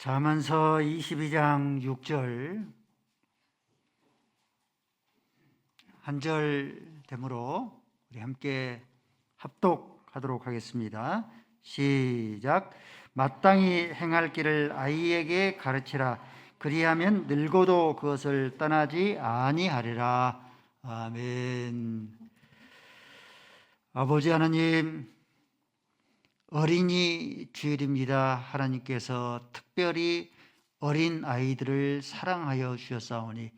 잠언서 22장 6절 한 절 되므로 우리 함께 합독하도록 하겠습니다. 시작. 마땅히 행할 길을 아이에게 가르치라. 그리하면 늙어도 그것을 떠나지 아니하리라. 아멘. 아버지 하나님, 어린이 주일입니다. 하나님께서 특별히 어린 아이들을 사랑하여 주셨사오니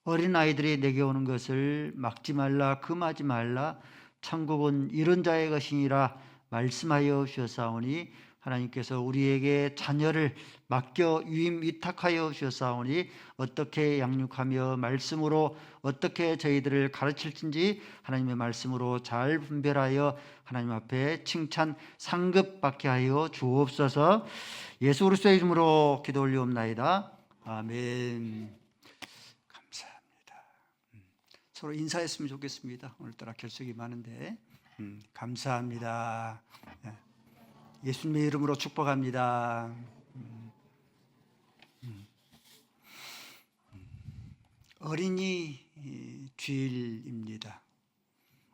어린 아이들이 내게 오는 것을 막지 말라, 금하지 말라. 천국은 이런 자의 것이니라 말씀하여 주셨사오니 하나님께서 우리에게 자녀를 맡겨 유임 위탁하여 주셨사오니 어떻게 양육하며 말씀으로 어떻게 저희들을 가르칠진지 하나님의 말씀으로 잘 분별하여 하나님 앞에 칭찬 상급받게 하여 주옵소서. 예수 그리스도의 이름으로 기도 올리옵나이다. 아멘. 감사합니다. 서로 인사했으면 좋겠습니다. 오늘따라 결석이 많은데 감사합니다. 예수님의 이름으로 축복합니다. 어린이 주일입니다.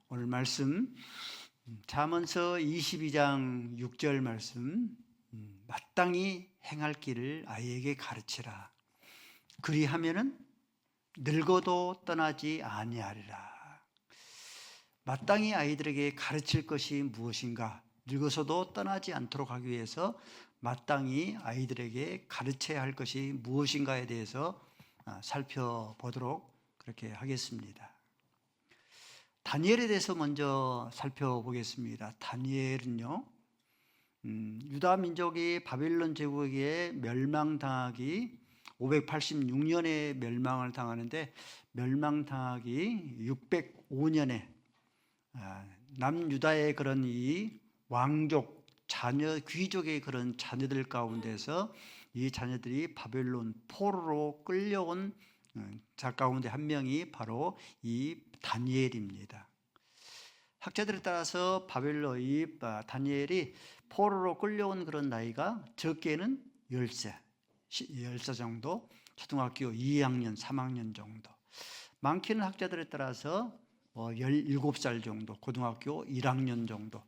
오늘 말씀 잠언서 22장 6절 말씀, 마땅히 행할 길을 아이에게 가르치라. 그리하면은 늙어도 떠나지 아니하리라. 마땅히 아이들에게 가르칠 것이 무엇인가? 늙어서도 떠나지 않도록 하기 위해서 마땅히 아이들에게 가르쳐야 할 것이 무엇인가에 대해서 살펴보도록 그렇게 하겠습니다. 다니엘에 대해서 먼저 살펴보겠습니다. 다니엘은요, 유다 민족이 바벨론 제국에 멸망당하기 586년에 멸망을 당하는데 멸망당하기 605년에 남유다의 그런 이 왕족, 자녀, 귀족의 그런 자녀들 가운데서 이 자녀들이 바벨론 포로로 끌려온 자 가운데 한 명이 바로 이 다니엘입니다. 학자들에 따라서 바벨론 이 다니엘이 포로로 끌려온 그런 나이가 적게는 10세 정도, 초등학교 2학년, 3학년 정도, 많게는 학자들에 따라서 17살 정도, 고등학교 1학년 정도,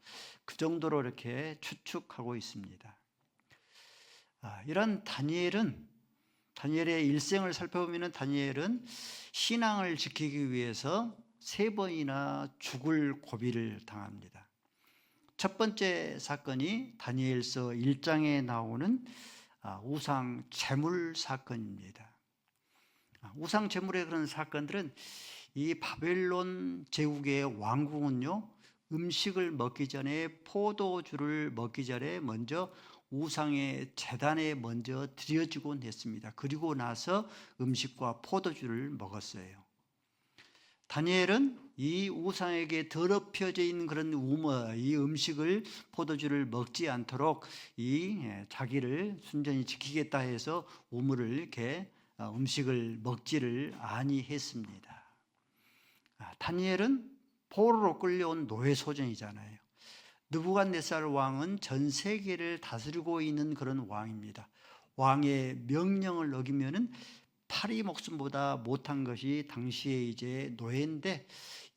그 정도로 이렇게 추측하고 있습니다. 이런 다니엘의 일생을 살펴보면 다니엘은 신앙을 지키기 위해서 3번이나 죽을 고비를 당합니다. 첫 번째 사건이 다니엘서 1장에 나오는 우상 제물 사건입니다. 우상 제물의 그런 사건들은 이 바벨론 제국의 왕궁은요, 음식을 먹기 전에, 포도주를 먹기 전에 먼저 우상의 제단에 먼저 드려지곤 했습니다. 그리고 나서 음식과 포도주를 먹었어요. 다니엘은 이 우상에게 더럽혀져 있는 그런 이 음식을, 포도주를 먹지 않도록 자기를 순전히 지키겠다 해서 우물을 이렇게 음식을 먹지를 아니했습니다. 다니엘은 포로로 끌려온 노예 소년이잖아요. 느부갓네살 왕은 전 세계를 다스리고 있는 그런 왕입니다. 왕의 명령을 어기면은 파리 목숨보다 못한 것이 당시에 이제 노예인데,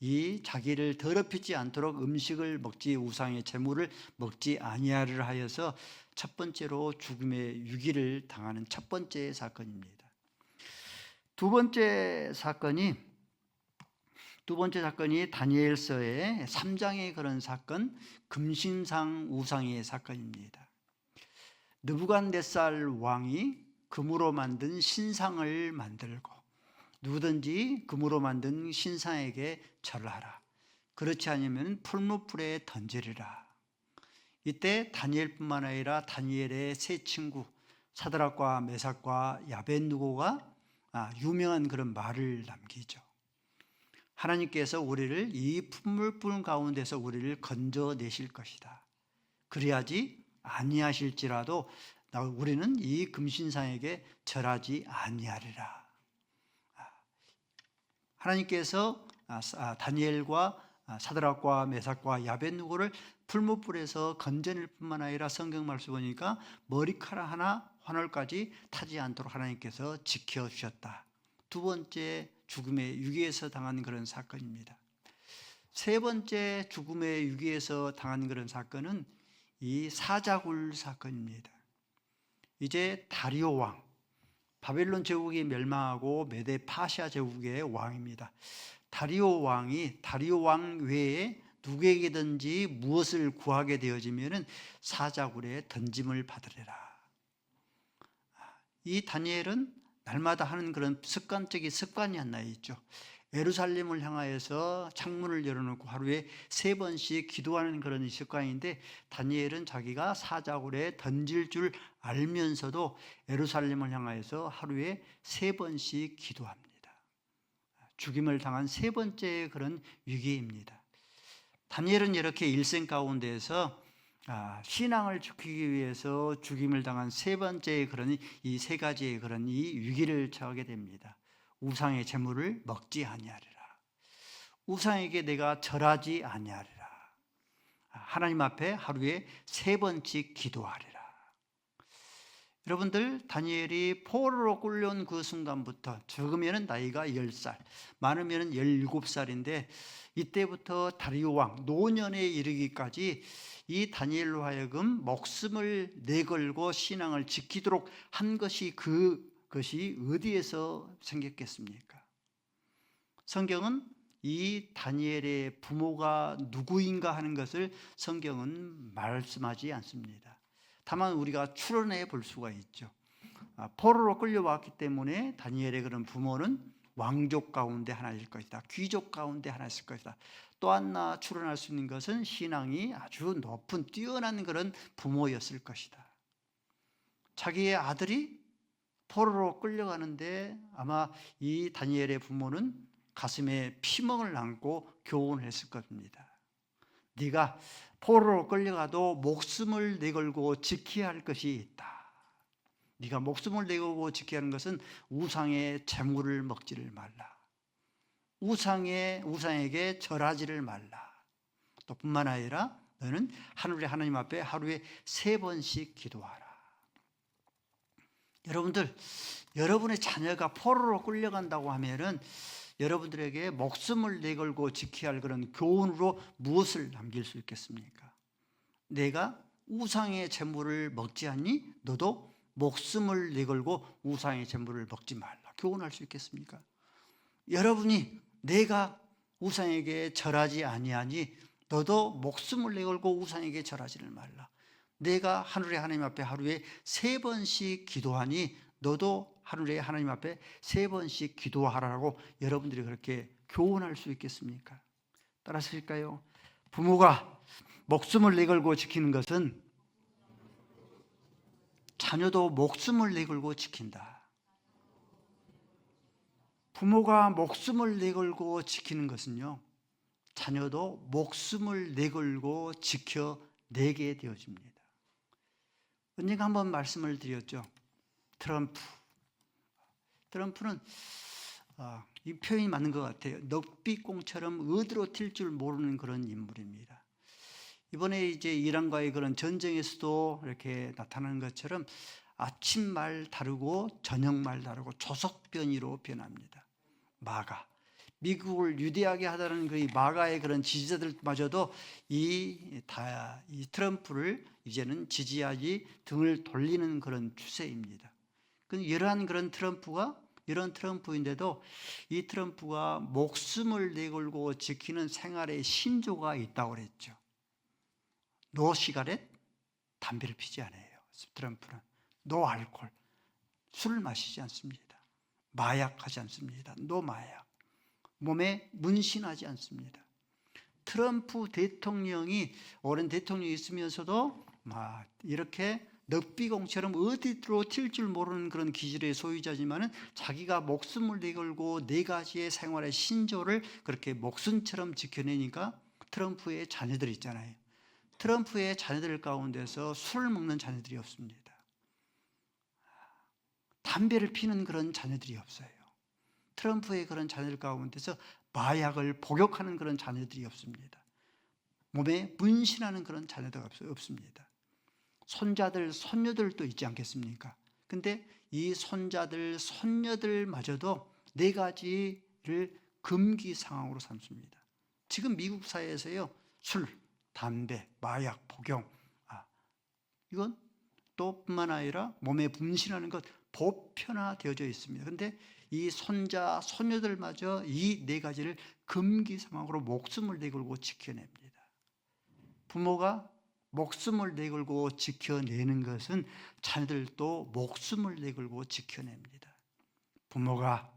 이 자기를 더럽히지 않도록 음식을 먹지, 우상의 제물을 먹지 아니하리라 하여서 첫 번째로 죽음의 유기를 당하는 첫 번째 사건입니다. 두 번째 사건이 다니엘서의 3장의 그런 사건, 금신상 우상의 사건입니다. 느부갓네살 왕이 금으로 만든 신상을 만들고 누구든지 금으로 만든 신상에게 절하라. 그렇지 않으면 풀무불에 던지리라. 이때 다니엘뿐만 아니라 다니엘의 세 친구 사드락과 메삭과 야벳느고가 유명한 그런 말을 남기죠. 하나님께서 우리를 이 풀무불 가운데서 우리를 건져내실 것이다. 그래야지 아니하실지라도 우리는 이 금신상에게 절하지 아니하리라. 하나님께서 다니엘과 사드락과 메삭과 야벳느고를 풀무불에서 건져낼 뿐만 아니라 성경 말씀 보니까 머리카락 하나 환월까지 타지 않도록 하나님께서 지켜주셨다. 두 번째 죽음의 위기에서 당한 그런 사건입니다. 세 번째 죽음의 위기에서 당한 그런 사건은 이 사자굴 사건입니다. 이제 다리오 왕, 바벨론 제국이 멸망하고 메데 파시아 제국의 왕입니다. 다리오 왕 외에 누구에게든지 무엇을 구하게 되어지면은 사자굴에 던짐을 받으리라. 이 다니엘은 날마다 하는 그런 습관이 하나 있죠. 예루살렘을 향하여서 창문을 열어놓고 하루에 3번씩 기도하는 그런 습관인데, 다니엘은 자기가 사자굴에 던질 줄 알면서도 예루살렘을 향하여서 하루에 3번씩 기도합니다. 죽임을 당한 세 번째 그런 위기입니다. 다니엘은 이렇게 일생 가운데에서 신앙을 지키기 위해서 죽임을 당한 세 번째 그런 이 세 가지의 그런 이 위기를 처하게 됩니다. 우상의 재물을 먹지 아니하리라. 우상에게 내가 절하지 아니하리라. 하나님 앞에 하루에 3번씩 기도하리라. 여러분들, 다니엘이 포로로 끌려온 그 순간부터, 적으면 나이가 10살, 많으면 17살인데 이때부터 다리오 왕 노년에 이르기까지 이 다니엘로 하여금 목숨을 내걸고 신앙을 지키도록 한 것이, 그것이 어디에서 생겼겠습니까? 성경은 이 다니엘의 부모가 누구인가 하는 것을 성경은 말씀하지 않습니다. 다만 우리가 추론해 볼 수가 있죠. 포로로 끌려왔기 때문에 다니엘의 그런 부모는 왕족 가운데 하나일 것이다. 귀족 가운데 하나일 것이다. 또 하나 추론할 수 있는 것은 신앙이 아주 높은 뛰어난 그런 부모였을 것이다. 자기의 아들이 포로로 끌려가는데 아마 이 다니엘의 부모는 가슴에 피멍을 안고 교훈을 했을 겁니다. 네가 포로로 끌려가도 목숨을 내걸고 지켜야 할 것이 있다. 네가 목숨을 내걸고 지켜야 하는 것은 우상의 재물을 먹지를 말라. 우상에게 절하지를 말라. 또 뿐만 아니라 너는 하늘의 하나님 앞에 하루에 3번씩 기도하라. 여러분들, 여러분의 자녀가 포로로 끌려간다고 하면은 여러분들에게 목숨을 내걸고 지켜야 할 그런 교훈으로 무엇을 남길 수 있겠습니까? 내가 우상의 재물을 먹지 않니? 너도 목숨을 내걸고 우상의 재물을 먹지 말라. 교훈할 수 있겠습니까? 여러분이 내가 우상에게 절하지 아니하니 너도 목숨을 내걸고 우상에게 절하지를 말라. 내가 하늘의 하나님 앞에 하루에 3번씩 기도하니 너도 하늘의 하나님 앞에 3번씩 기도하라고 여러분들이 그렇게 교훈할 수 있겠습니까? 따라하실까요? 부모가 목숨을 내걸고 지키는 것은 자녀도 목숨을 내걸고 지킨다. 부모가 목숨을 내걸고 지키는 것은요, 자녀도 목숨을 내걸고 지켜내게 되어집니다. 언젠가 한번 말씀을 드렸죠. 트럼프는 이 표현이 맞는 것 같아요. 넉비꽁처럼 어디로 튈 줄 모르는 그런 인물입니다. 이번에 이제 이란과의 그런 전쟁에서도 이렇게 나타나는 것처럼 아침 말 다르고 저녁 말 다르고 조석변이로 변합니다. 마가, 미국을 유대하게 하다는 그 마가의 그런 지지자들마저도 이 트럼프를 이제는 지지하기 등을 돌리는 그런 추세입니다. 이러한 그런 이런 트럼프인데도 이 트럼프가 목숨을 내걸고 지키는 생활의 신조가 있다고 그랬죠. 노 시가렛, 담배를 피지 않아요. 트럼프는 노 알코올, 술을 마시지 않습니다. 마약하지 않습니다. 노 마약. 몸에 문신하지 않습니다. 트럼프 대통령이 오랜 대통령이 있으면서도 이렇게 넉비공처럼 어디로 튈 줄 모르는 그런 기질의 소유자지만은 자기가 목숨을 내걸고 4가지의 생활의 신조를 그렇게 목숨처럼 지켜내니까 트럼프의 자녀들 있잖아요. 트럼프의 자녀들 가운데서 술을 먹는 자녀들이 없습니다. 담배를 피는 그런 자녀들이 없어요. 트럼프의 그런 자녀들 가운데서 마약을 복용하는 그런 자녀들이 없습니다. 몸에 문신하는 그런 자녀들 없습니다. 손자들, 손녀들도 있지 않겠습니까? 근데 이 손자들, 손녀들마저도 4가지를 금기 상황으로 삼습니다. 지금 미국 사회에서요, 술, 담배, 마약, 복용, 이건 또 뿐만 아니라 몸에 분신하는 것 보편화되어져 있습니다. 그런데 이 손자, 손녀들마저 이 4가지를 금기 상황으로 목숨을 내걸고 지켜냅니다. 부모가 목숨을 내걸고 지켜내는 것은 자녀들도 목숨을 내걸고 지켜냅니다. 부모가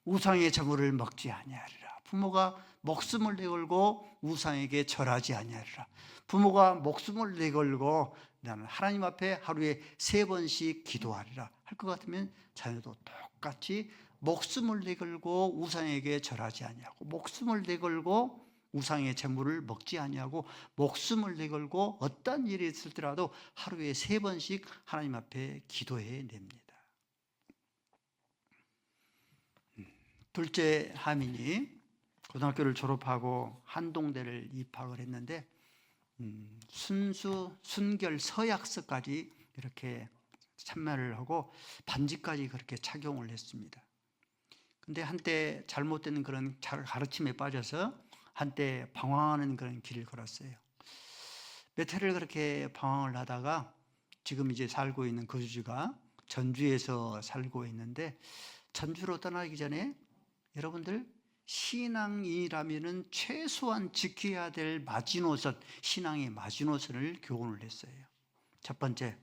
우상의 제물을 먹지 아니하리라. 부모가 목숨을 내걸고 우상에게 절하지 아니하리라. 부모가 목숨을 내걸고 나는 하나님 앞에 하루에 3번씩 기도하리라 할 것 같으면 자녀도 똑같이 목숨을 내걸고 우상에게 절하지 아니하고, 목숨을 내걸고 우상의 제물을 먹지 아니하고, 목숨을 내걸고 어떤 일이 있을지라도 하루에 3번씩 하나님 앞에 기도해 냅니다. 둘째 하민이 고등학교를 졸업하고 한동대를 입학을 했는데 순결 서약서까지 이렇게 참여를 하고 반지까지 그렇게 착용을 했습니다. 근데 한때 잘못된 그런 가르침에 빠져서 한때 방황하는 그런 길을 걸었어요. 몇 해를 그렇게 방황을 하다가 지금 이제 살고 있는 거주지가 전주에서 살고 있는데, 전주로 떠나기 전에 여러분들, 신앙이라면은 최소한 지켜야 될 마지노선, 신앙의 마지노선을 교훈을 했어요. 첫 번째,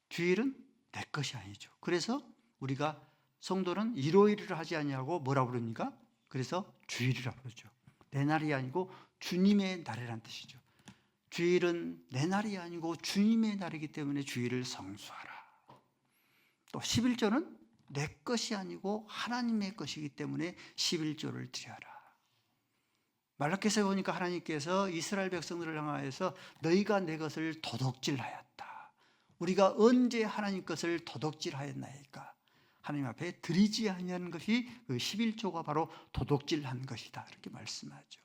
주일은 내 것이 아니죠. 그래서 우리가 성도는 일요일을 하지 아니하고 뭐라고 그럽니까? 그래서 주일이라고 그러죠. 내 날이 아니고 주님의 날이라는 뜻이죠. 주일은 내 날이 아니고 주님의 날이기 때문에 주일을 성수하라. 또 11조는 내 것이 아니고 하나님의 것이기 때문에 11조를 드려라. 말라기서에 보니까 하나님께서 이스라엘 백성들을 향하여서 너희가 내 것을 도둑질하였다. 우리가 언제 하나님 것을 도둑질하였나이까? 하나님 앞에 드리지 아니하는 것이 그 11조가 바로 도둑질한 것이다, 이렇게 말씀하죠.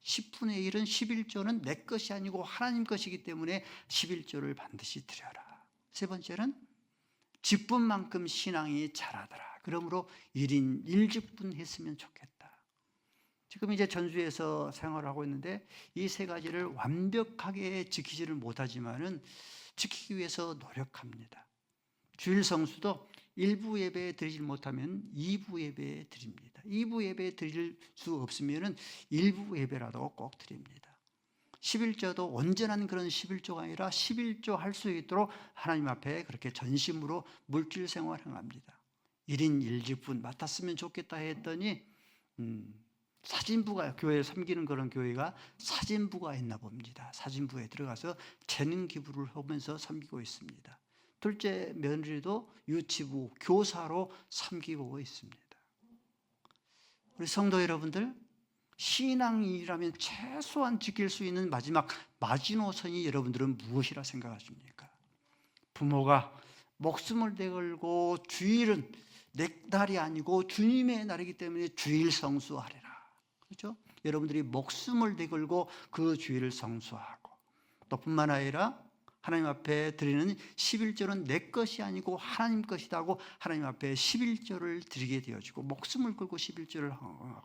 10분의 1은 11조는 내 것이 아니고 하나님 것이기 때문에 11조를 반드시 드려라. 세 번째는 직분만큼 신앙이 자라더라. 그러므로 1인 1직분 했으면 좋겠다. 지금 이제 전주에서 생활하고 있는데 이 3가지를 완벽하게 지키지를 못하지만은 지키기 위해서 노력합니다. 주일 성수도 1부 예배 드리지 못하면 2부 예배 드립니다. 2부 예배 드릴 수 없으면은 1부 예배라도 꼭 드립니다. 11조도 온전한 그런 11조가 아니라 11조 할 수 있도록 하나님 앞에 그렇게 전심으로 물질 생활을 합니다. 1인 1직분 맡았으면 좋겠다 했더니 사진부가, 교회에 섬기는 그런 교회가 사진부가 있나 봅니다. 사진부에 들어가서 재능 기부를 하면서 섬기고 있습니다. 둘째 며느리도 유치부 교사로 섬기고 있습니다. 우리 성도 여러분들, 신앙이라면 최소한 지킬 수 있는 마지막 마지노선이 여러분들은 무엇이라 생각하십니까? 부모가 목숨을 내걸고 주일은 내 날이 아니고 주님의 날이기 때문에 주일 성수하리라. 그렇죠? 여러분들이 목숨을 내걸고 그 주일을 성수하고, 또 뿐만 아니라 하나님 앞에 드리는 11조는 내 것이 아니고 하나님 것이다 하고 하나님 앞에 11조를 드리게 되어지고 목숨을 걸고 11조를 하고,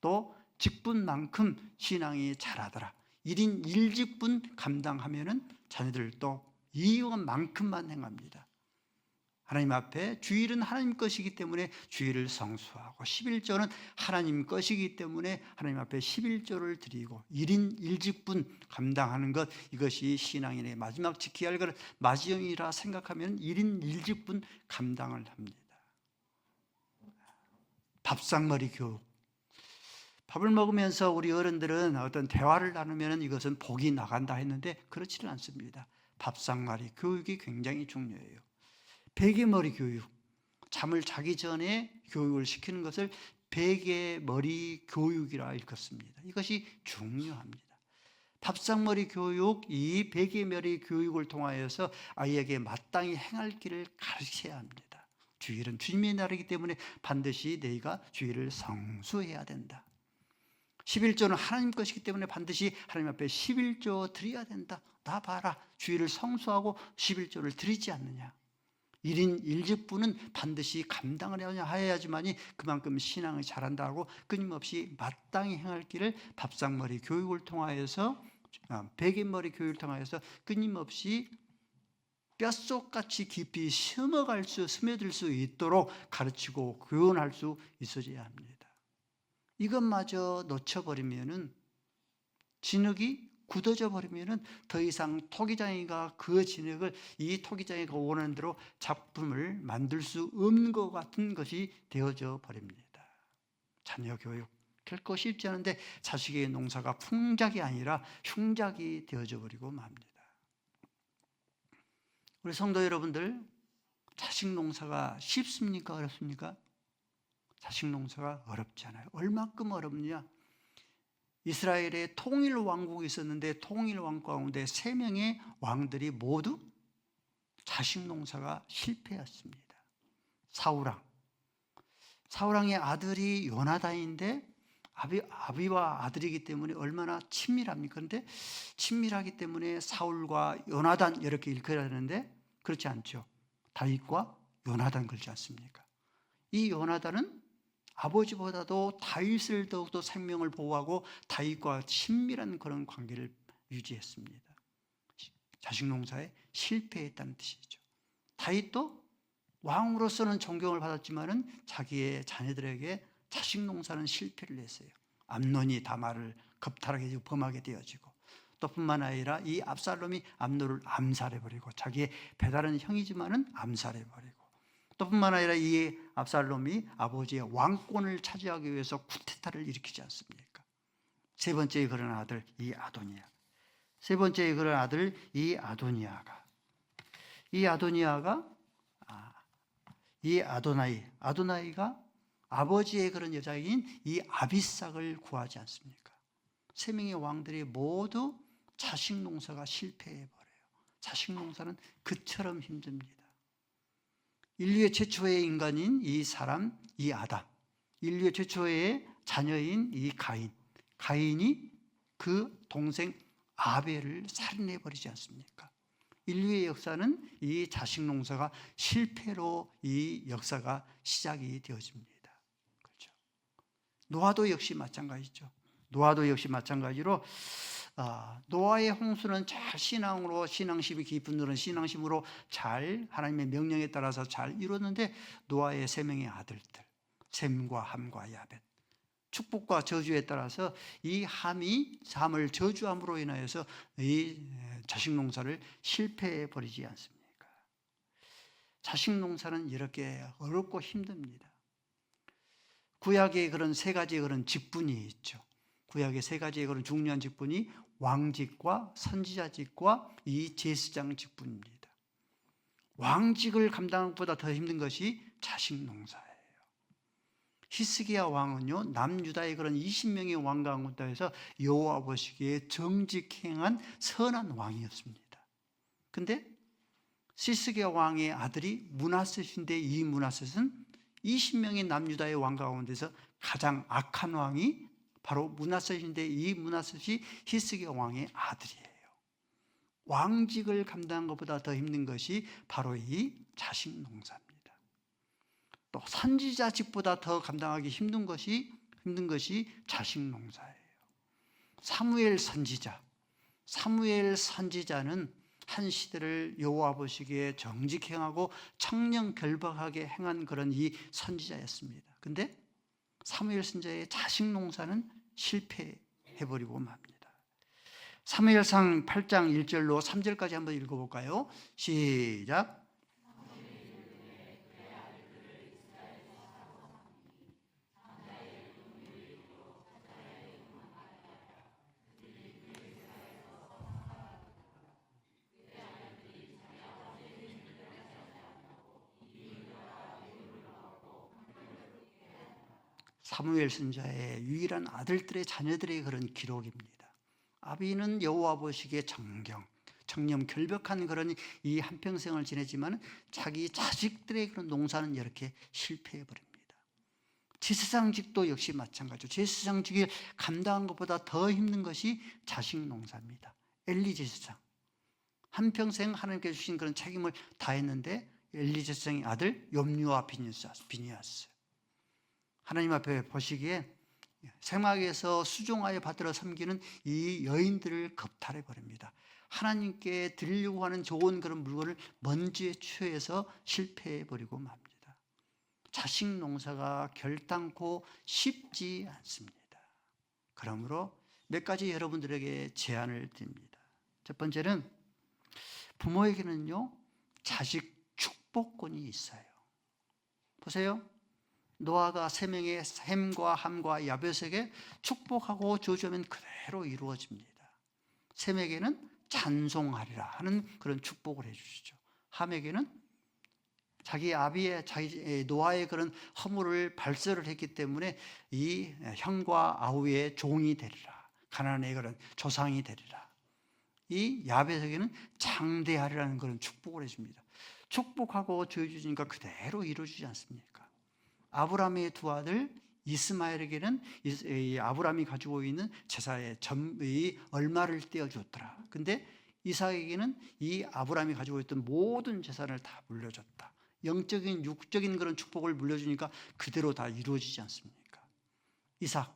또 직분만큼 신앙이 자라더라. 1인 1직분 감당하면은 자녀들도 이만큼만 행합니다. 하나님 앞에 주일은 하나님 것이기 때문에 주일을 성수하고, 11조는 하나님 것이기 때문에 하나님 앞에 11조를 드리고 1인 1직분 감당하는 것, 이것이 신앙인의 마지막 지켜야 할 것, 마지막이라 생각하면 1인 1직분 감당을 합니다. 밥상머리 교육. 밥을 먹으면서 우리 어른들은 어떤 대화를 나누면 이것은 복이 나간다 했는데 그렇지는 않습니다. 밥상머리 교육이 굉장히 중요해요. 베개머리 교육, 잠을 자기 전에 교육을 시키는 것을 베개머리 교육이라 읽었습니다. 이것이 중요합니다. 밥상머리 교육, 이 베개머리 교육을 통하여서 아이에게 마땅히 행할 길을 가르쳐야 합니다. 주일은 주님의 날이기 때문에 반드시 너희가 주일을 성수해야 된다. 11조는 하나님 것이기 때문에 반드시 하나님 앞에 11조 드려야 된다. 나 봐라, 주일을 성수하고 11조를 드리지 않느냐. 1인 1직분은 반드시 감당을 해야지만이 그만큼 신앙을 잘한다고 끊임없이 마땅히 행할 길을 밥상머리 교육을 통하여서 베갯머리 교육을 통하여서 끊임없이 뼛속같이 깊이 스며들 수 있도록 가르치고 교훈할 수 있어야 합니다. 이것마저 놓쳐버리면은, 진흙이 굳어져 버리면은 더 이상 토기장이가 그 진흙을 이 토기장이가 원하는 대로 작품을 만들 수 없는 것 같은 것이 되어져 버립니다. 자녀 교육 결코 쉽지 않은데 자식의 농사가 풍작이 아니라 흉작이 되어져 버리고 맙니다. 우리 성도 여러분들, 자식 농사가 쉽습니까? 어렵습니까? 자식 농사가 어렵지 않아요. 얼마큼 어렵냐? 이스라엘에 통일 왕국이 있었는데 통일 왕국 가운데 3명의 왕들이 모두 자식 농사가 실패했습니다. 사울왕의 아들이 요나단인데 아비와 아들이기 때문에 얼마나 친밀합니까? 그런데 친밀하기 때문에 사울과 요나단 이렇게 일컬어야 하는데 그렇지 않죠. 다윗과 요나단 그렇지 않습니까? 이 요나단은 아버지보다도 다윗을 더욱더 생명을 보호하고 다윗과 친밀한 그런 관계를 유지했습니다. 자식 농사에 실패했다는 뜻이죠. 다윗도 왕으로서는 존경을 받았지만은 자기의 자녀들에게 자식 농사는 실패를 했어요. 암논이 다말을 겁탈하게 범하게 되어지고, 또 뿐만 아니라 이 압살롬이 암논을 암살해버리고, 자기의 배다른 형이지만은 암살해버리고, 또 뿐만 아니라 이 압살롬이 아버지의 왕권을 차지하기 위해서 쿠데타를 일으키지 않습니까? 세 번째 그런 아들 이 아도니아, 세 번째 그런 아들 이 아도나이가 아버지의 그런 여자인 이 아비삭을 구하지 않습니까? 3명의 왕들이 모두 자식 농사가 실패해버려요. 자식 농사는 그처럼 힘듭니다. 인류의 최초의 인간인 이 사람, 이 아담, 인류의 최초의 자녀인 이 가인이 그 동생 아벨을 살인해버리지 않습니까? 인류의 역사는 이 자식 농사가 실패로 이 역사가 시작이 되어집니다. 그렇죠? 노아도 역시 마찬가지죠. 노아도 역시 마찬가지로 노아의 홍수는 잘 신앙심이 깊은 그런 신앙심으로 잘 하나님의 명령에 따라서 잘 이뤘는데, 노아의 3명의 아들들 셈과 함과 야벳, 축복과 저주에 따라서 이 함을 저주함으로 인하여서 이 자식 농사를 실패해 버리지 않습니까? 자식 농사는 이렇게 어렵고 힘듭니다. 구약의 그런 3가지의 그런 직분이 있죠. 구약의 3가지의 그런 중요한 직분이 왕직과 선지자직과 이 제사장 직분입니다. 왕직을 감당하는 것보다 더 힘든 것이 자식 농사예요. 히스기야 왕은요, 남유다의 그런 20명의 왕 가운데서 여호와 보시기에 정직행한 선한 왕이었습니다. 근데 히스기야 왕의 아들이 므낫셋인데, 이 므낫셋은 20명의 남유다의 왕 가운데서 가장 악한 왕이 바로 므낫셋인데, 이 므낫셋이 히스기야 왕의 아들이에요. 왕직을 감당한 것보다 더 힘든 것이 바로 이 자식 농사입니다. 또 선지자직보다 더 감당하기 힘든 것이 자식 농사예요. 사무엘 선지자는 한 시대를 여호와 보시기에 정직행하고 청렴결박하게 행한 그런 이 선지자였습니다. 근데 사무엘 선지자의 자식 농사는 실패해버리고 맙니다. 사무엘상 8장 1절로 3절까지 한번 읽어볼까요? 시작. 사무엘 선지자의 유일한 아들들의 자녀들의 그런 기록입니다. 아비는 여호와 보시기에 청렴 결벽한 그런 이 한평생을 지내지만 자기 자식들의 그런 농사는 이렇게 실패해 버립니다. 제사장직도 역시 마찬가지죠. 제사장직을 감당한 것보다 더 힘든 것이 자식 농사입니다. 엘리 제사장 한평생 하나님께 주신 그런 책임을 다했는데 엘리제성의 아들 욤유와 비니아스. 하나님 앞에 보시기에 생막에서 수종하여 받들어 섬기는 이 여인들을 겁탈해 버립니다. 하나님께 드리려고 하는 좋은 그런 물건을 먼지에 취해서 실패해 버리고 맙니다. 자식 농사가 결단코 쉽지 않습니다. 그러므로 몇 가지 여러분들에게 제안을 드립니다. 첫 번째는 부모에게는요, 자식 축복권이 있어요. 보세요. 노아가 세 명의 햄과 함과 야벳에게 축복하고 저주하면 그대로 이루어집니다. 셈에게는 찬송하리라 하는 그런 축복을 해주시죠. 함에게는 자기 노아의 그런 허물을 발설을 했기 때문에 이 형과 아우의 종이 되리라, 가나안의 그런 조상이 되리라. 이 야벳에게는 장대하리라는 그런 축복을 해줍니다. 축복하고 저주 주니까 그대로 이루어지지 않습니까? 아브라함의 두 아들 이스마엘에게는 아브라함이 가지고 있는 제사의 얼마를 떼어줬더라. 근데 이삭에게는 이 아브라함이 가지고 있던 모든 재산을 다 물려줬다. 영적인 육적인 그런 축복을 물려주니까 그대로 다 이루어지지 않습니까? 이삭,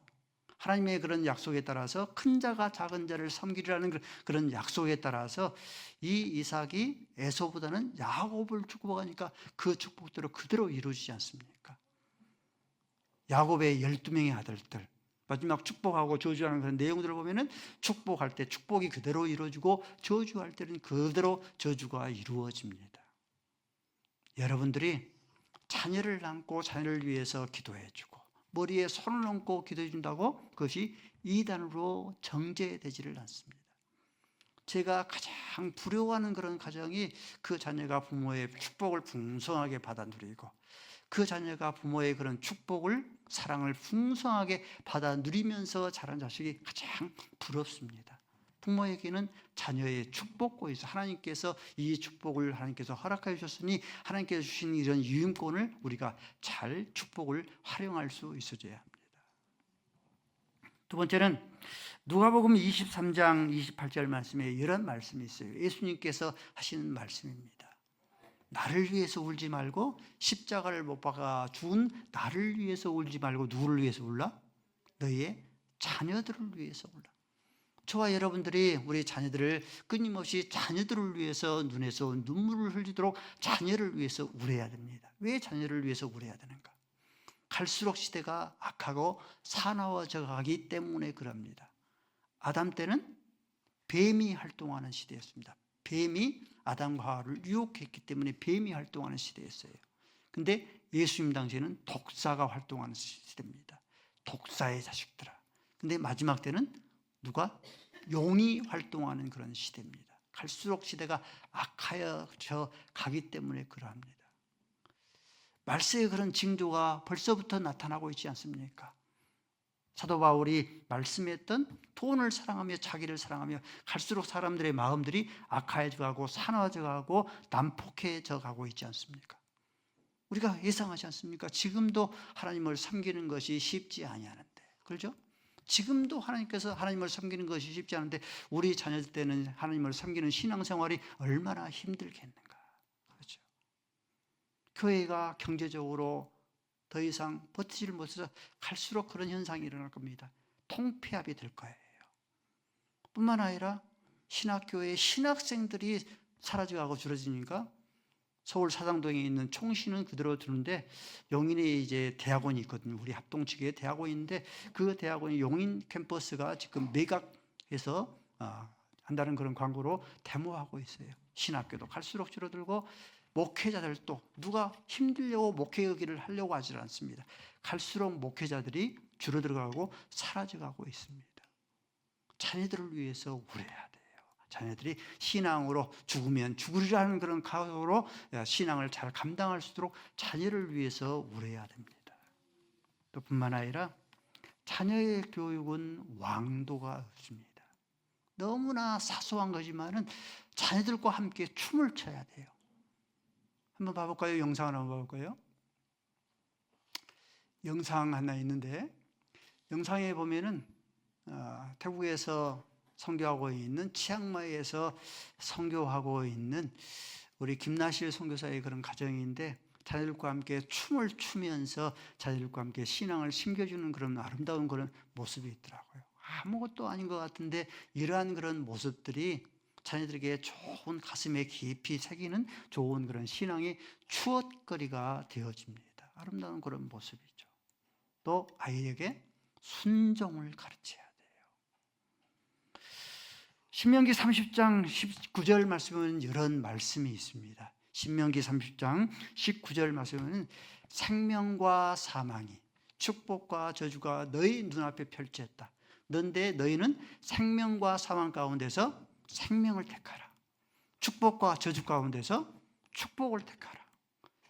하나님의 그런 약속에 따라서 큰 자가 작은 자를 섬기리라는 그런 약속에 따라서 이 이삭이 에서보다는 야곱을 축복하니까 그 축복대로 그대로 이루어지지 않습니까? 야곱의 12명의 아들들, 마지막 축복하고 저주하는 그런 내용들을 보면은 축복할 때 축복이 그대로 이루어지고 저주할 때는 그대로 저주가 이루어집니다. 여러분들이 자녀를 낳고 자녀를 위해서 기도해주고 머리에 손을 얹고 기도해준다고 그것이 이단으로 정죄되지를 않습니다. 제가 가장 부러워하는 그런 가정이 그 자녀가 부모의 축복을 풍성하게 받아 누리고 그 자녀가 부모의 그런 축복을, 사랑을 풍성하게 받아 누리면서 자란 자식이 가장 부럽습니다. 부모에게는 자녀의 축복권이 있어. 하나님께서 이 축복을 하나님께서 허락해 주셨으니 하나님께서 주신 이런 유임권을 우리가 잘 축복을 활용할 수 있어줘야 합니다. 두 번째는 누가복음 23장 28절 말씀에 이런 말씀이 있어요. 예수님께서 하시는 말씀입니다. 나를 위해서 울지 말고 십자가를 못 박아 죽은 나를 위해서 울지 말고 누구를 위해서 울라? 너희의 자녀들을 위해서 울라. 저와 여러분들이 우리 자녀들을 끊임없이 자녀들을 위해서 눈에서 눈물을 흘리도록 자녀를 위해서 울어야 됩니다. 왜 자녀를 위해서 울어야 되는가? 갈수록 시대가 악하고 사나워져 가기 때문에 그럽니다. 아담 때는 뱀이 활동하는 시대였습니다. 뱀이 아담과 하와를 유혹했기 때문에 뱀이 활동하는 시대였어요. 근데 예수님 당시에는 독사가 활동하는 시대입니다. 독사의 자식들아. 근데 마지막 때는 누가? 용이 활동하는 그런 시대입니다. 갈수록 시대가 악하여져 가기 때문에 그러합니다. 말세의 그런 징조가 벌써부터 나타나고 있지 않습니까? 사도 바울이 말씀했던 돈을 사랑하며 자기를 사랑하며 갈수록 사람들의 마음들이 악해져 가고 사나워져 가고 난폭해져 가고 있지 않습니까? 우리가 예상하지 않습니까? 지금도 하나님을 섬기는 것이 쉽지 아니하는데, 그렇죠? 지금도 하나님께서 하나님을 섬기는 것이 쉽지 않은데 우리 자녀들 때는 하나님을 섬기는 신앙생활이 얼마나 힘들겠는가, 그렇죠? 교회가 경제적으로 더 이상 버티지를 못해서 갈수록 그런 현상이 일어날 겁니다. 통폐합이 될 거예요. 뿐만 아니라 신학교의 신학생들이 사라져가고 줄어지니까 서울 사당동에 있는 총신은 그대로 두는데 용인에 이제 대학원이 있거든요. 우리 합동 측에 대학원이 있는데 그 대학원이 용인 캠퍼스가 지금 매각해서 한다는 그런 광고로 데모하고 있어요. 신학교도 갈수록 줄어들고 목회자들도 누가 힘들려고 목회의기를 하려고 하지 않습니다. 갈수록 목회자들이 줄어들어가고 사라져가고 있습니다. 자녀들을 위해서 울어야 돼요. 자녀들이 신앙으로 죽으면 죽으리라는 그런 각오로 신앙을 잘 감당할 수 있도록 자녀를 위해서 울어야 됩니다. 또 뿐만 아니라 자녀의 교육은 왕도가 없습니다. 너무나 사소한 거지만은 자녀들과 함께 춤을 춰야 돼요. 한번 봐볼까요? 영상을 한번 봐볼까요? 영상 하나 있는데 영상에 보면은 태국에서 선교하고 있는 치앙마이에서 선교하고 있는 우리 김나실 선교사의 그런 가정인데 자녀들과 함께 춤을 추면서 자녀들과 함께 신앙을 심겨주는 그런 아름다운 그런 모습이 있더라고요. 아무것도 아닌 것 같은데 이러한 그런 모습들이 자녀들에게 좋은 가슴에 깊이 새기는 좋은 그런 신앙의 추억거리가 되어집니다. 아름다운 그런 모습이죠. 또 아이에게 순종을 가르쳐야 돼요. 신명기 30장 19절 말씀은 이런 말씀이 있습니다. 신명기 30장 19절 말씀은 생명과 사망이 축복과 저주가 너희 눈앞에 펼쳤다. 그런데 너희는 생명과 사망 가운데서 생명을 택하라. 축복과 저주 가운데서 축복을 택하라.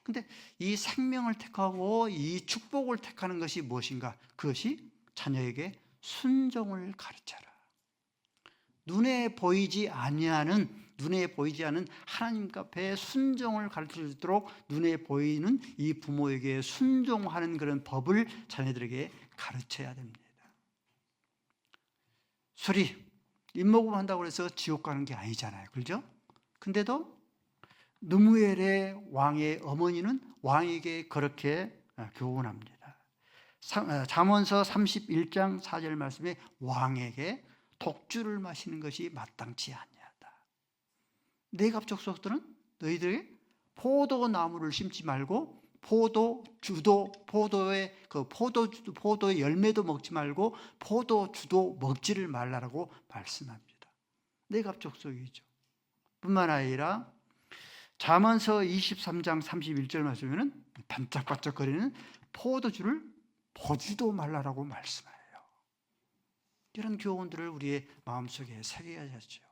근데 이 생명을 택하고 이 축복을 택하는 것이 무엇인가? 그것이 자녀에게 순종을 가르쳐라. 눈에 보이지 않는 하나님 앞에 순종을 가르쳐 주도록 눈에 보이는 이 부모에게 순종하는 그런 법을 자녀들에게 가르쳐야 됩니다. 술이 입모금 한다고 해서 지옥 가는 게 아니잖아요. 그렇죠? 근데도 느무엘의 왕의 어머니는 왕에게 그렇게 교훈합니다. 잠언서 31장 4절 말씀에 왕에게 독주를 마시는 것이 마땅치 아니하다. 내 갑족속들은 너희들이 포도나무를 심지 말고 포도의 열매도 먹지 말고 포도주도 먹지를 말라라고 말씀합니다. 내 갑족속이죠. 뿐만 아니라 잠언서 23장 31절 말씀에는 반짝반짝거리는 포도주를 보지도 말라라고 말씀해요. 이런 교훈들을 우리의 마음속에 새겨야죠.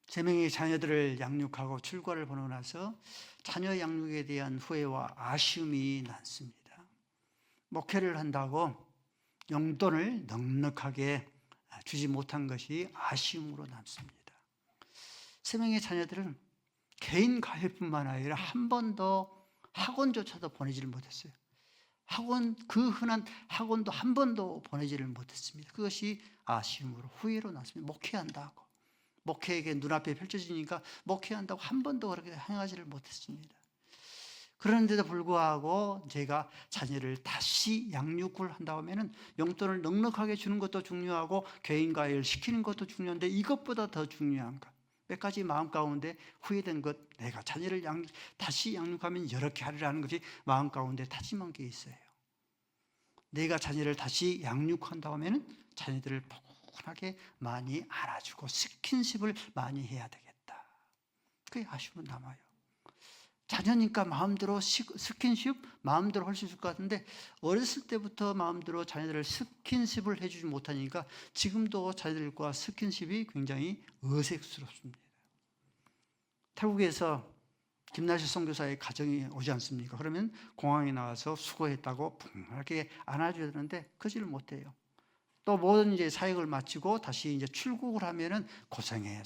세 명의 자녀들을 양육하고 출가를 보내고 나서 자녀 양육에 대한 후회와 아쉬움이 났습니다. 목회를 한다고 용돈을 넉넉하게 주지 못한 것이 아쉬움으로 남습니다. 세 명의 자녀들은 개인 과외뿐만 아니라 한 번도 학원조차도 보내지를 못했어요. 그 흔한 학원도 한 번도 보내지를 못했습니다. 그것이 아쉬움으로 후회로 났습니다. 목회한다고. 목회에게 눈앞에 펼쳐지니까 목회한다고 한 번도 그렇게 행하지를 못했습니다. 그런데도 불구하고 제가 자녀를 다시 양육을 한다고 하면 용돈을 넉넉하게 주는 것도 중요하고 개인 과외를 시키는 것도 중요한데 이것보다 더 중요한 것. 몇 가지 마음 가운데 후회된 것, 내가 자녀를 다시 양육하면 이렇게 하리라는 것이 마음 가운데 다짐한 게 있어요. 내가 자녀를 다시 양육한다고 하면 자녀들을 포근하게 많이 안아주고 스킨십을 많이 해야 되겠다. 그게 아쉬움은 남아요. 자녀니까 마음대로 스킨십 마음대로 할 수 있을 것 같은데 어렸을 때부터 마음대로 자녀들을 스킨십을 해주지 못하니까 지금도 자녀들과 스킨십이 굉장히 어색스럽습니다. 태국에서 김나실 선교사의 가정이 오지 않습니까? 그러면 공항에 나와서 수고했다고 풍성하게 안아줘야 되는데 그러지를 못해요. 또 모든 이제 사역을 마치고 다시 이제 출국을 하면은 고생해,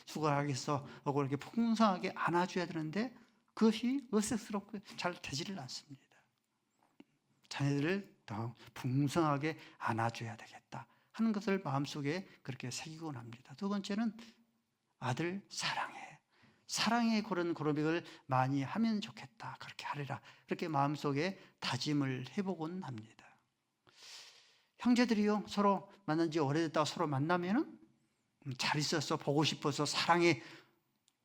수고하겠어 하고 이렇게 풍성하게 안아줘야 되는데 그것이 어색스럽고 잘 되지를 않습니다. 자녀들을 더 풍성하게 안아줘야 되겠다 하는 것을 마음속에 그렇게 새기곤 합니다. 두 번째는 아들 사랑해 그런 고백을 많이 하면 좋겠다. 그렇게 하리라. 그렇게 마음속에 다짐을 해보곤 합니다. 형제들이요 서로 만난 지 오래됐다가 서로 만나면은 잘 있었어 보고 싶어서 사랑해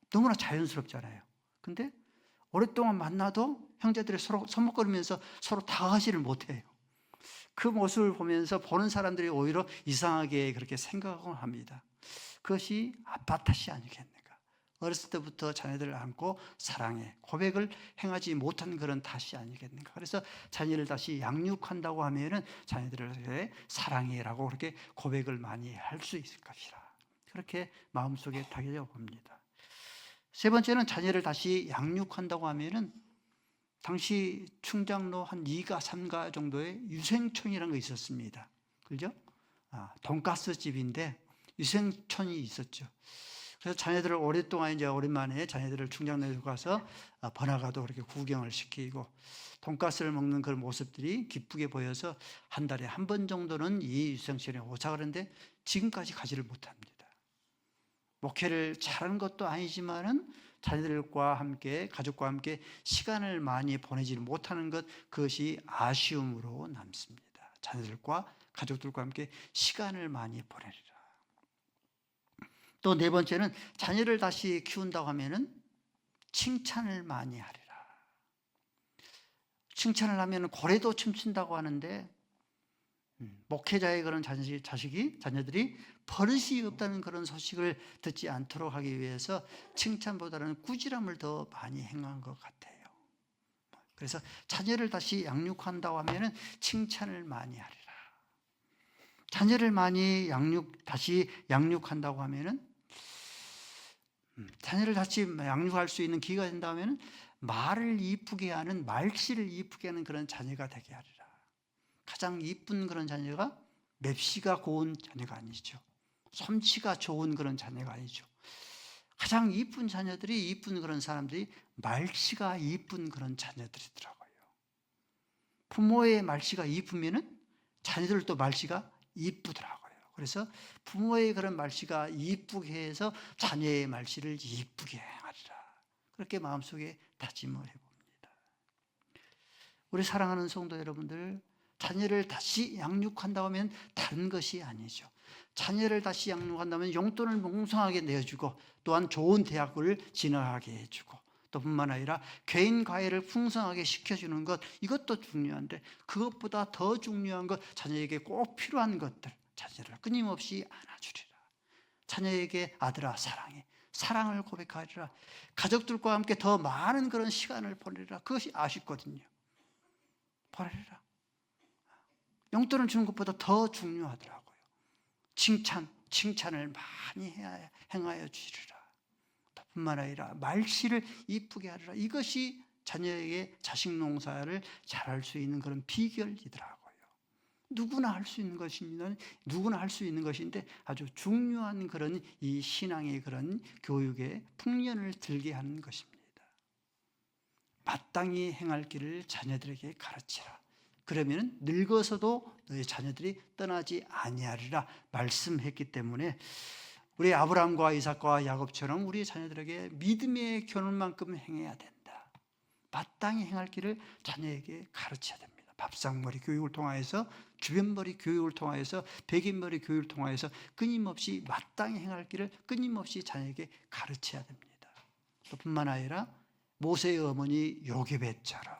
너무나 자연스럽잖아요. 근데 오랫동안 만나도 형제들이 서로 서먹거리면서 서로 다가가지를 못해요. 그 모습을 보면서 보는 사람들이 오히려 이상하게 그렇게 생각을 합니다. 그것이 아빠 탓이 아니겠는가. 어렸을 때부터 자녀들을 안고 사랑해 고백을 행하지 못한 그런 탓이 아니겠는가. 그래서 자녀를 다시 양육한다고 하면은 자녀들에게 사랑해라고 그렇게 고백을 많이 할 수 있을 것이라. 그렇게 마음속에 다겨져 봅니다. 세 번째는 자녀를 다시 양육한다고 하면은 당시 충장로 한 2가 3가 정도의 유생촌이라는 거 있었습니다. 그죠? 돈가스 집인데 유생촌이 있었죠. 그래서 자녀들을 오랫동안 이제 오랜만에 자녀들을 충장로에 가서 번화가도 그렇게 구경을 시키고 돈가스를 먹는 그런 모습들이 기쁘게 보여서 한 달에 한 번 정도는 이 유생촌에 오자 그러는데 지금까지 가지를 못합니다. 목회를 잘하는 것도 아니지만은 자녀들과 함께, 가족과 함께 시간을 많이 보내지 못하는 것, 그것이 아쉬움으로 남습니다. 자녀들과 가족들과 함께 시간을 많이 보내리라. 또 네 번째는 자녀를 다시 키운다고 하면은 칭찬을 많이 하리라. 칭찬을 하면 고래도 춤춘다고 하는데, 목회자의 그런 자녀들이 버릇이 없다는 그런 소식을 듣지 않도록 하기 위해서 칭찬보다는 꾸지람을 더 많이 행한 것 같아요. 그래서 자녀를 다시 양육한다고 하면은 칭찬을 많이 하리라. 자녀를 많이 다시 양육한다고 하면은, 자녀를 다시 양육할 수 있는 기회가 된다면 말을 이쁘게 하는, 말씨를 이쁘게 하는 그런 자녀가 되게 하리라. 가장 이쁜 그런 자녀가 맵시가 고운 자녀가 아니죠. 솜씨가 좋은 그런 자녀가 아니죠. 가장 이쁜 자녀들이, 이쁜 그런 사람들이 말씨가 이쁜 그런 자녀들이더라고요. 부모의 말씨가 이쁘면은 자녀들도 말씨가 이쁘더라고요. 그래서 부모의 그런 말씨가 이쁘게 해서 자녀의 말씨를 이쁘게 하리라. 그렇게 마음속에 다짐을 해봅니다. 우리 사랑하는 성도 여러분들, 자녀를 다시 양육한다고 하면 다른 것이 아니죠. 자녀를 다시 양육한다면 용돈을 몽송하게 내어주고, 또한 좋은 대학을 진학하게 해주고, 또 뿐만 아니라 개인 과외를 풍성하게 시켜주는 것, 이것도 중요한데 그것보다 더 중요한 것, 자녀에게 꼭 필요한 것들, 자녀를 끊임없이 안아주리라. 자녀에게 아들아 사랑해, 사랑을 고백하리라. 가족들과 함께 더 많은 그런 시간을 보내리라. 그것이 아쉽거든요. 보내리라. 용돈을 주는 것보다 더 중요하더라고요. 칭찬을 많이 행하여 주시리라. 뿐만 아니라 말씨를 이쁘게 하리라. 이것이 자녀에게 자식 농사를 잘할 수 있는 그런 비결이더라고요. 누구나 할 수 있는 것입니다. 누구나 할 수 있는 것인데 아주 중요한 그런 이 신앙의 그런 교육의 풍년을 들게 하는 것입니다. 마땅히 행할 길을 자녀들에게 가르치라. 그러면 늙어서도 너희 자녀들이 떠나지 아니하리라 말씀했기 때문에, 우리 아브라함과 이삭과 야곱처럼 우리 자녀들에게 믿음의 교훈만큼 행해야 된다. 마땅히 행할 길을 자녀에게 가르쳐야 됩니다. 밥상머리 교육을 통하여서, 주변머리 교육을 통하여서, 백인머리 교육을 통하여서 끊임없이 마땅히 행할 길을 끊임없이 자녀에게 가르쳐야 됩니다. 또 뿐만 아니라 모세의 어머니 요게벳처럼,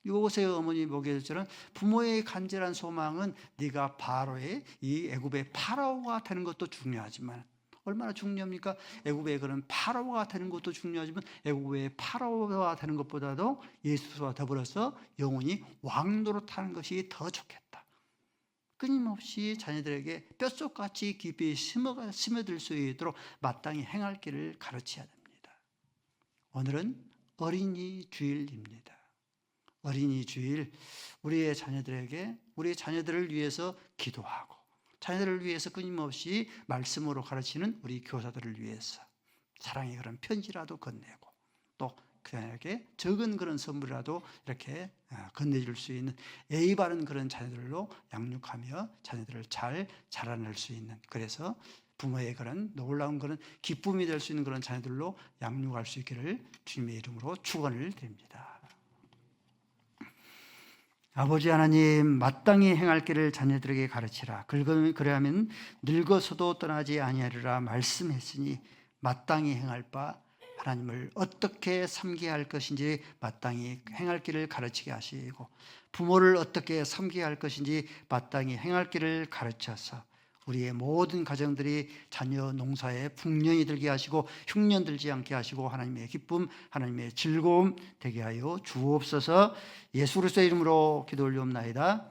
요셉의 어머니 모게처럼 부모의 간절한 소망은 네가 바로의, 이 애굽의 파라오가 되는 것도 중요하지만, 얼마나 중요합니까? 애굽의 그런 파라오가 되는 것도 중요하지만 애굽의 파라오가 되는 것보다도 예수와 더불어서 영원히 왕노릇하는 것이 더 좋겠다. 끊임없이 자녀들에게 뼛속같이 깊이 스며들 수 있도록 마땅히 행할 길을 가르쳐야 됩니다. 오늘은 어린이 주일입니다. 어린이 주일, 우리의 자녀들에게, 우리의 자녀들을 위해서 기도하고, 자녀들을 위해서 끊임없이 말씀으로 가르치는 우리 교사들을 위해서 사랑의 그런 편지라도 건네고, 또 그에게 적은 그런 선물이라도 이렇게 건네줄 수 있는 예의 바른 그런 자녀들로 양육하며 자녀들을 잘 자라낼 수 있는, 그래서 부모의 그런 놀라운 그런 기쁨이 될 수 있는 그런 자녀들로 양육할 수 있기를 주님의 이름으로 축원을 드립니다. 아버지 하나님, 마땅히 행할 길을 자녀들에게 가르치라. 그래야면 늙어서도 떠나지 아니하리라 말씀했으니, 마땅히 행할 바 하나님을 어떻게 섬겨야 할 것인지 마땅히 행할 길을 가르치게 하시고, 부모를 어떻게 섬겨야 할 것인지 마땅히 행할 길을 가르쳐서 우리의 모든 가정들이 자녀 농사에 풍년이 들게 하시고 흉년 들지 않게 하시고 하나님의 기쁨, 하나님의 즐거움 되게 하여 주옵소서. 예수 그리스도의 이름으로 기도 올리옵나이다.